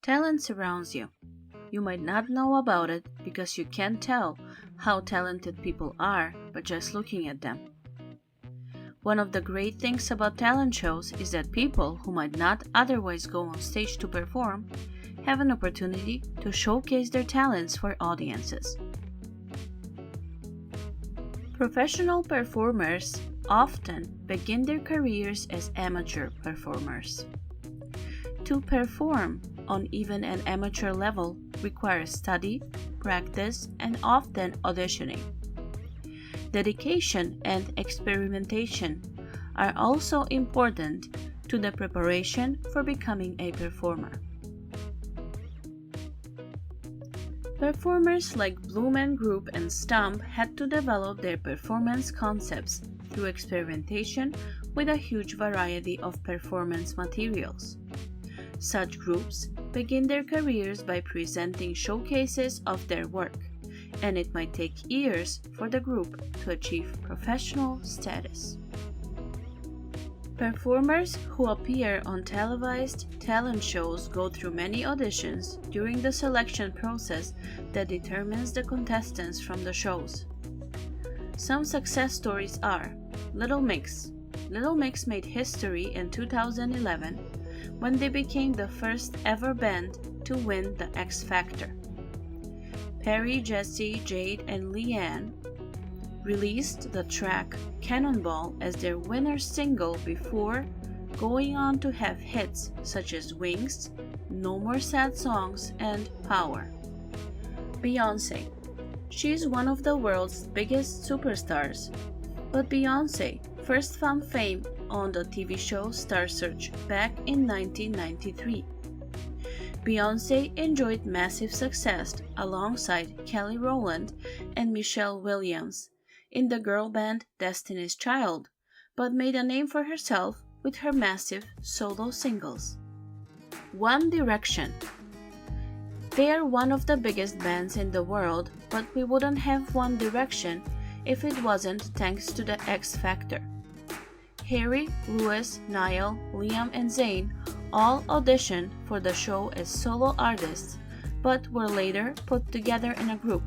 Talent surrounds you. You might not know about it because you can't tell how talented people are by just looking at them. One of the great things about talent shows is that people who might not otherwise go on stage to perform have an opportunity to showcase their talents for audiences. Professional performers often begin their careers as amateur performers. To perform on even an amateur level requires study, practice, and often auditioning. Dedication and experimentation are also important to the preparation for becoming a performer. Performers like Blue Group and Stump had to develop their performance concepts through experimentation with a huge variety of performance materials. Such groups begin their careers by presenting showcases of their work, and it might take years for the group to achieve professional status. Performers who appear on televised talent shows go through many auditions during the selection process that determines the contestants from the shows. Some success stories are Little Mix. Little Mix made history in 2011 when they became the first ever band to win the X Factor. Perry, Jessie, Jade, and Leanne released the track Cannonball as their winner single before going on to have hits such as Wings, No More Sad Songs, and Power. Beyoncé. She is one of the world's biggest superstars, but Beyoncé first found fame on the TV show Star Search back in 1993. Beyoncé enjoyed massive success alongside Kelly Rowland and Michelle Williams in the girl band Destiny's Child, but made a name for herself with her massive solo singles. One Direction. They are one of the biggest bands in the world, but we wouldn't have One Direction if it wasn't thanks to the X Factor. Harry, Louis, Niall, Liam, and Zayn all auditioned for the show as solo artists, but were later put together in a group.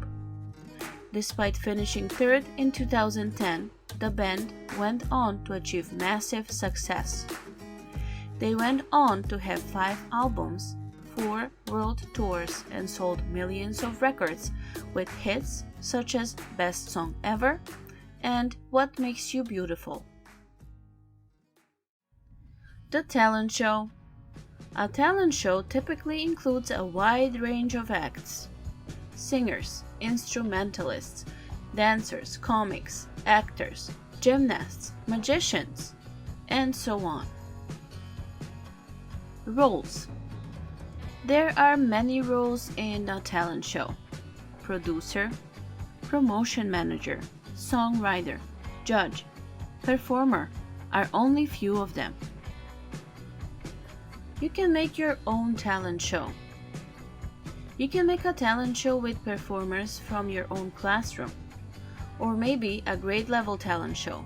Despite finishing third in 2010, the band went on to achieve massive success. They went on to have 5 albums, 4 world tours, and sold millions of records with hits such as Best Song Ever and What Makes You Beautiful. The talent show. A talent show typically includes a wide range of acts: singers, instrumentalists, dancers, comics, actors, gymnasts, magicians, and so on. Roles. There are many roles in a talent show: producer, promotion manager, songwriter, judge, performer are only few of them. You can make your own talent show. You can make a talent show with performers from your own classroom, or maybe a grade level talent show.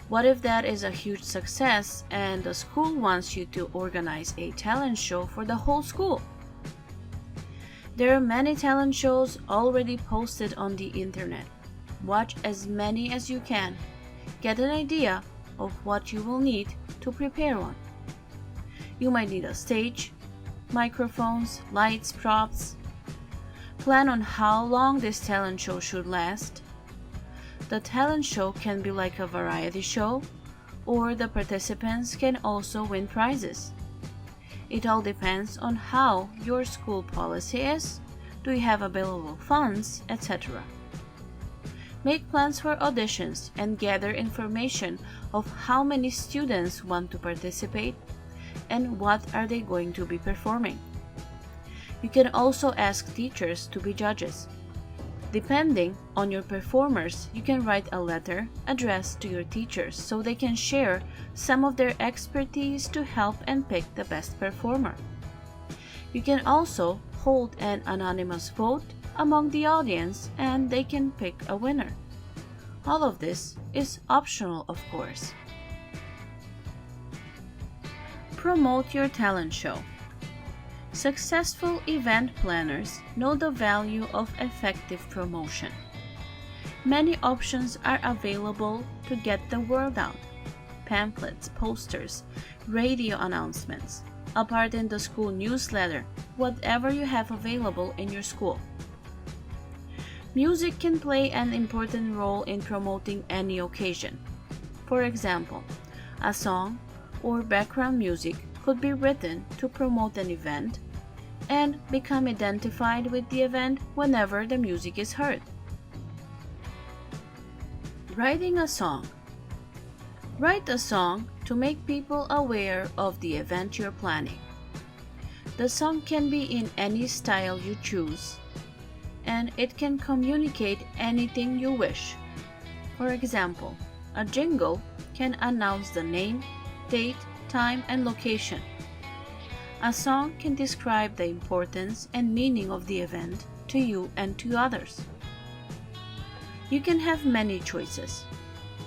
What if that is a huge success and the school wants you to organize a talent show for the whole school? There are many talent shows already posted on the internet. Watch as many as you can. Get an idea of what you will need to prepare one. You might need a stage, microphones, lights, props. Plan on how long this talent show should last. The talent show can be like a variety show, or the participants can also win prizes. It all depends on how your school policy is, do you have available funds, etc. Make plans for auditions and gather information of how many students want to participate and what are they going to be performing. You can also ask teachers to be judges. Depending on your performers, you can write a letter addressed to your teachers so they can share some of their expertise to help and pick the best performer. You can also hold an anonymous vote among the audience and they can pick a winner. All of this is optional, of course. Promote your talent show. Successful event planners know the value of effective promotion. Many options are available to get the word out: pamphlets, posters, radio announcements, a part in the school newsletter, whatever you have available in your school. Music can play an important role in promoting any occasion. For example, a song or background music could be written to promote an event and become identified with the event whenever the music is heard. Writing a song. Write a song to make people aware of the event you're planning. The song can be in any style you choose, and it can communicate anything you wish. For example, a jingle can announce the name, date, time, and location. A song can describe the importance and meaning of the event to you and to others. You can have many choices.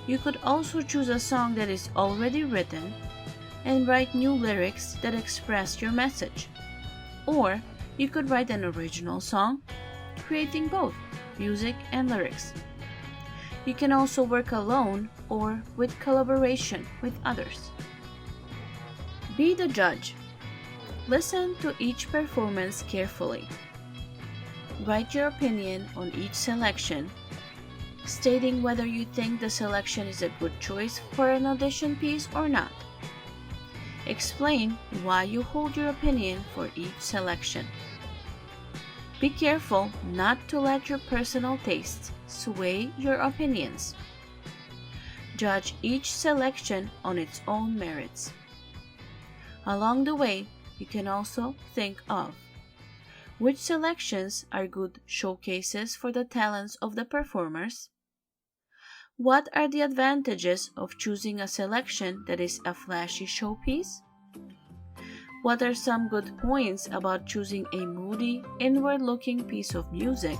You could also choose a song that is already written and write new lyrics that express your message. Or you could write an original song, creating both music and lyrics. You can also work alone or with collaboration with others. Be the judge. Listen to each performance carefully. Write your opinion on each selection, stating whether you think the selection is a good choice for an audition piece or not. Explain why you hold your opinion for each selection. Be careful not to let your personal tastes sway your opinions. Judge each selection on its own merits. Along the way, you can also think of which selections are good showcases for the talents of the performers. What are the advantages of choosing a selection that is a flashy showpiece? What are some good points about choosing a moody, inward-looking piece of music?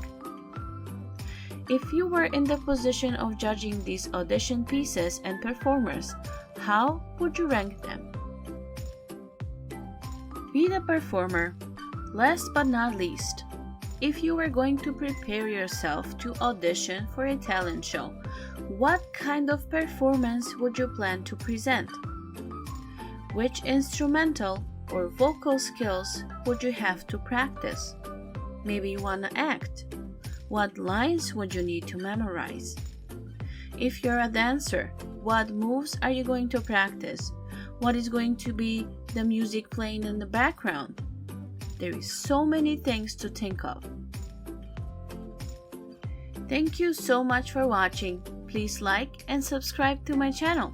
If you were in the position of judging these audition pieces and performers, how would you rank them? Be the performer. Last but not least, if you were going to prepare yourself to audition for a talent show, what kind of performance would you plan to present? Which instrumental or vocal skills would you have to practice? Maybe you want to act. What lines would you need to memorize? If you're a dancer, what moves are you going to practice? What is going to be the music playing in the background? There is so many things to think of. Thank you so much for watching. Please like and subscribe to my channel.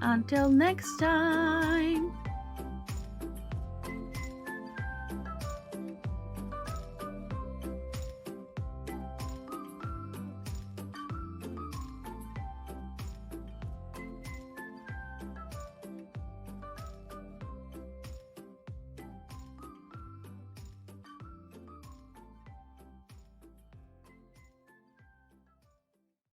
Until next time.